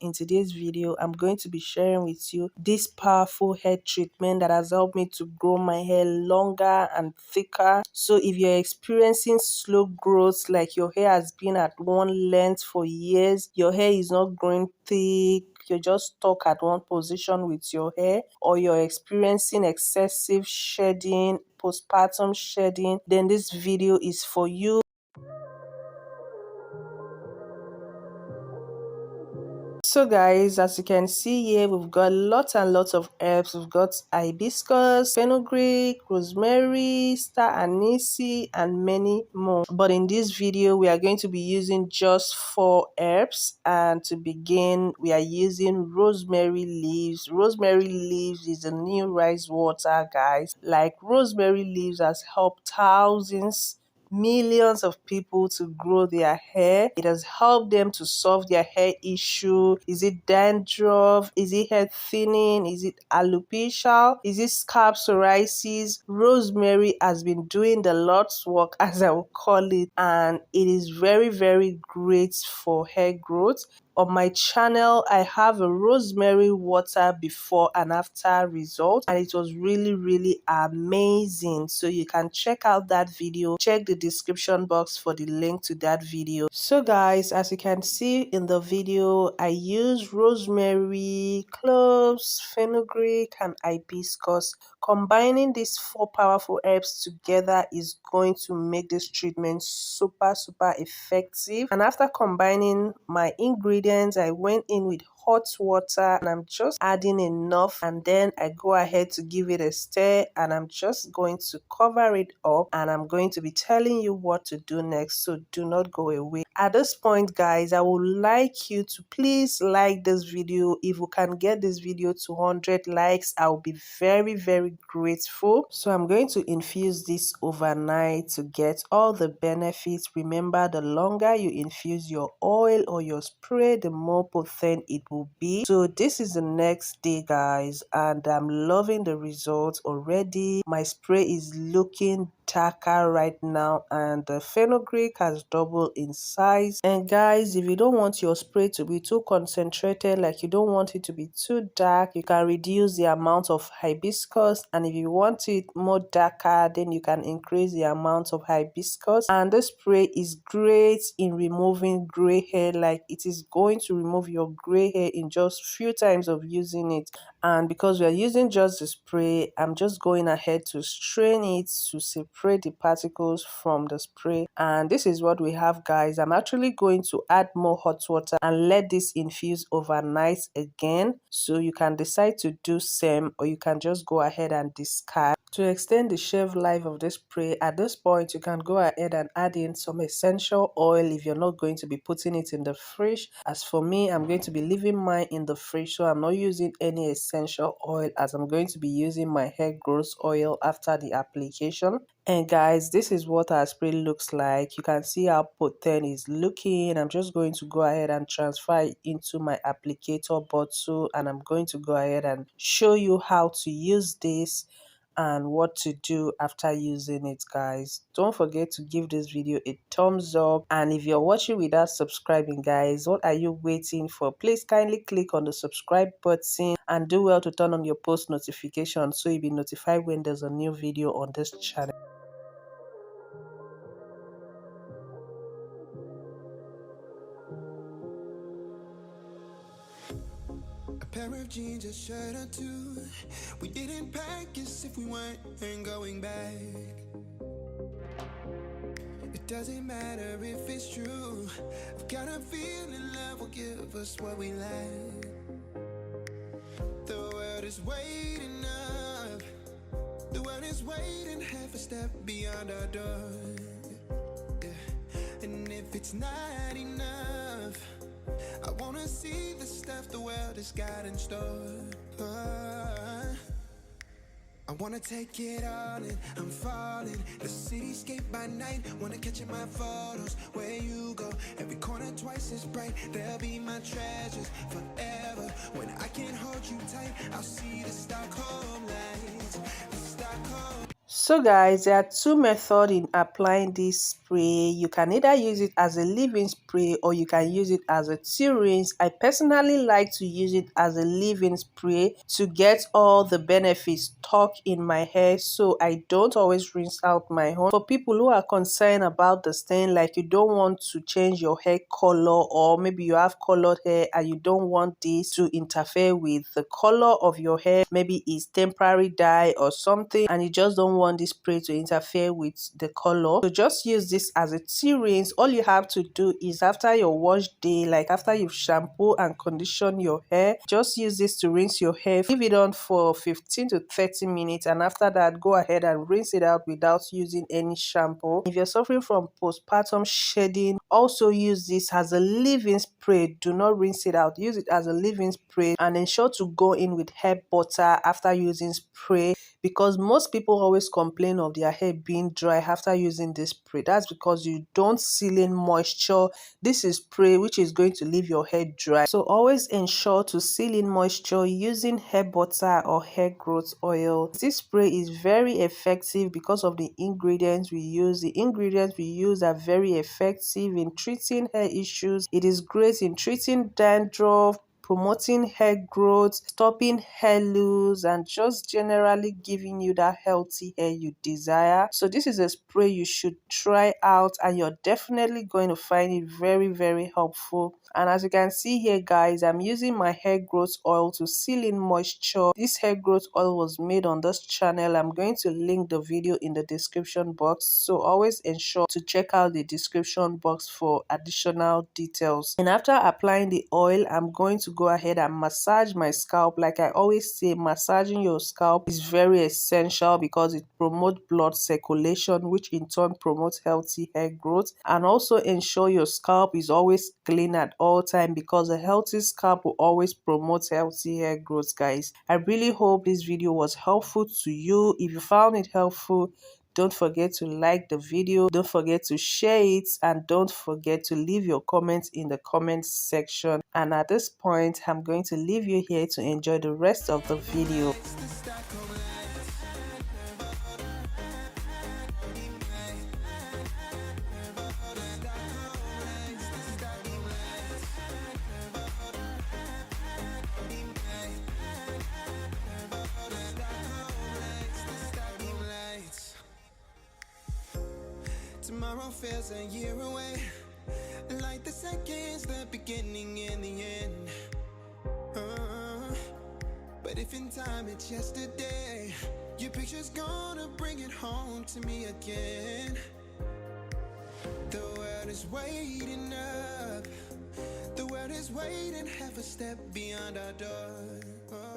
In today's video, I'm going to be sharing with you this powerful hair treatment that has helped me to grow my hair longer and thicker. So if you're experiencing slow growth, like your hair has been at one length for years, your hair is not growing thick, you're just stuck at one position with your hair, or you're experiencing excessive shedding, postpartum shedding, then this video is for you. So guys, as you can see here, we've got lots and lots of herbs. We've got hibiscus, fenugreek, rosemary, star anise, and many more. But in this video, we are going to be using just 4 herbs. And to begin, we are using rosemary leaves. Rosemary leaves is a new rice water, guys. Like rosemary leaves has helped thousands, millions of people to grow their hair. It has helped them to solve their hair issue. Is it dandruff? Is it hair thinning? Is it alopecia? Is it scalp psoriasis? Rosemary has been doing the Lord's work, as I will call it, and it is very, very great for hair growth. On my channel, I have a rosemary water before and after result, and it was really amazing. So you can check out that video. Check the description box for the link to that video. So guys, as you can see in the video, I use rosemary, cloves, fenugreek, and hibiscus. Combining these 4 powerful herbs together is going to make this treatment super effective. And after combining my ingredients, I went in with hot water and I'm just adding enough, and then I go ahead to give it a stir, and I'm just going to cover it up, and I'm going to be telling you what to do next, so do not go away. At this point, guys, I would like you to please like this video. If we can get this video to 100 likes, I'll be very grateful. So I'm going to infuse this overnight to get all the benefits. Remember, the longer you infuse your oil or your spray, the more potent it will be. So this is the next day, guys, and I'm loving the results already. My spray is looking darker right now, and the fenugreek has doubled in size. And guys, if you don't want your spray to be too concentrated, like you don't want it to be too dark, you can reduce the amount of hibiscus, and if you want it more darker, then you can increase the amount of hibiscus. And this spray is great in removing gray hair. Like, it is going to remove your gray hair in just few times of using it. And because we are using just the spray, I'm just going ahead to strain it to separate the particles from the spray. And this is what we have, guys. I'm actually going to add more hot water and let this infuse overnight again. So you can decide to do same, or you can just go ahead and discard. To extend the shelf life of this spray, at this point you can go ahead and add in some essential oil if you're not going to be putting it in the fridge. As for me, I'm going to be leaving mine in the fridge, so I'm not using any essential oil, as I'm going to be using my hair growth oil after the application. And guys, this is what our spray looks like. You can see how potent it's looking. I'm just going to go ahead and transfer it into my applicator bottle, and I'm going to go ahead and show you how to use this and what to do after using it, guys. Don't forget to give this video a thumbs up, and if you're watching without subscribing, guys, what are you waiting for? Please kindly click on the subscribe button and do well to turn on your post notifications so you'll be notified when there's a new video on this channel. A pair of jeans, a shirt or two. We didn't pack as if we weren't going back. It doesn't matter if it's true. I've got a feeling love will give us what we lack. The world is waiting up. The world is waiting half a step beyond our door. Yeah. And if it's not enough, I wanna see the stuff the world has got in store. I wanna take it all in, I'm falling. The cityscape by night, wanna catch in my photos. Where you go, every corner twice as bright. They'll be my treasures forever. When I can't hold you tight, I'll see the Stockholm lights. The Stockholm. So guys, there are 2 methods in applying this spray. You can either use it as a leave-in spray or you can use it as a tea rinse. I personally like to use it as a leave-in spray to get all the benefits stuck in my hair, so I don't always rinse out my hair. For people who are concerned about the stain, like you don't want to change your hair color, or maybe you have colored hair and you don't want this to interfere with the color of your hair, maybe it's temporary dye or something and you just don't want this spray to interfere with the color, so just use this as a tea rinse. All you have to do is after your wash day, like after you've shampoo and condition your hair, just use this to rinse your hair. Leave it on for 15 to 30 minutes and after that go ahead and rinse it out without using any shampoo. If you're suffering from postpartum shedding, also use this as a leave-in spray. Do not rinse it out, use it as a leave-in spray and ensure to go in with hair butter after using spray, because most people always complain of their hair being dry after using this spray. That's because you don't seal in moisture. This is spray which is going to leave your hair dry, so always ensure to seal in moisture using hair butter or hair growth oil. This spray is very effective because of the ingredients we use. The ingredients we use are very effective in treating hair issues. It is great in treating dandruff, promoting hair growth, stopping hair loss, and just generally giving you that healthy hair you desire. So this is a spray you should try out and you're definitely going to find it very, very helpful. And as you can see here guys, I'm using my hair growth oil to seal in moisture. This hair growth oil was made on this channel. I'm going to link the video in the description box, so always ensure to check out the description box for additional details. And after applying the oil, I'm going to go ahead and massage my scalp. Like I always say, massaging your scalp is very essential because it promotes blood circulation, which in turn promotes healthy hair growth, and also ensure your scalp is always clean at all time, because a healthy scalp will always promote healthy hair growth. Guys, I really hope this video was helpful to you. If you found it helpful, don't forget to like the video, don't forget to share it, and don't forget to leave your comments in the comment section. And at this point, I'm going to leave you here to enjoy the rest of the video. Tomorrow feels a year away, like the seconds, the beginning and the end. But if in time it's yesterday, your picture's gonna bring it home to me again. The world is waiting up, the world is waiting half a step beyond our door.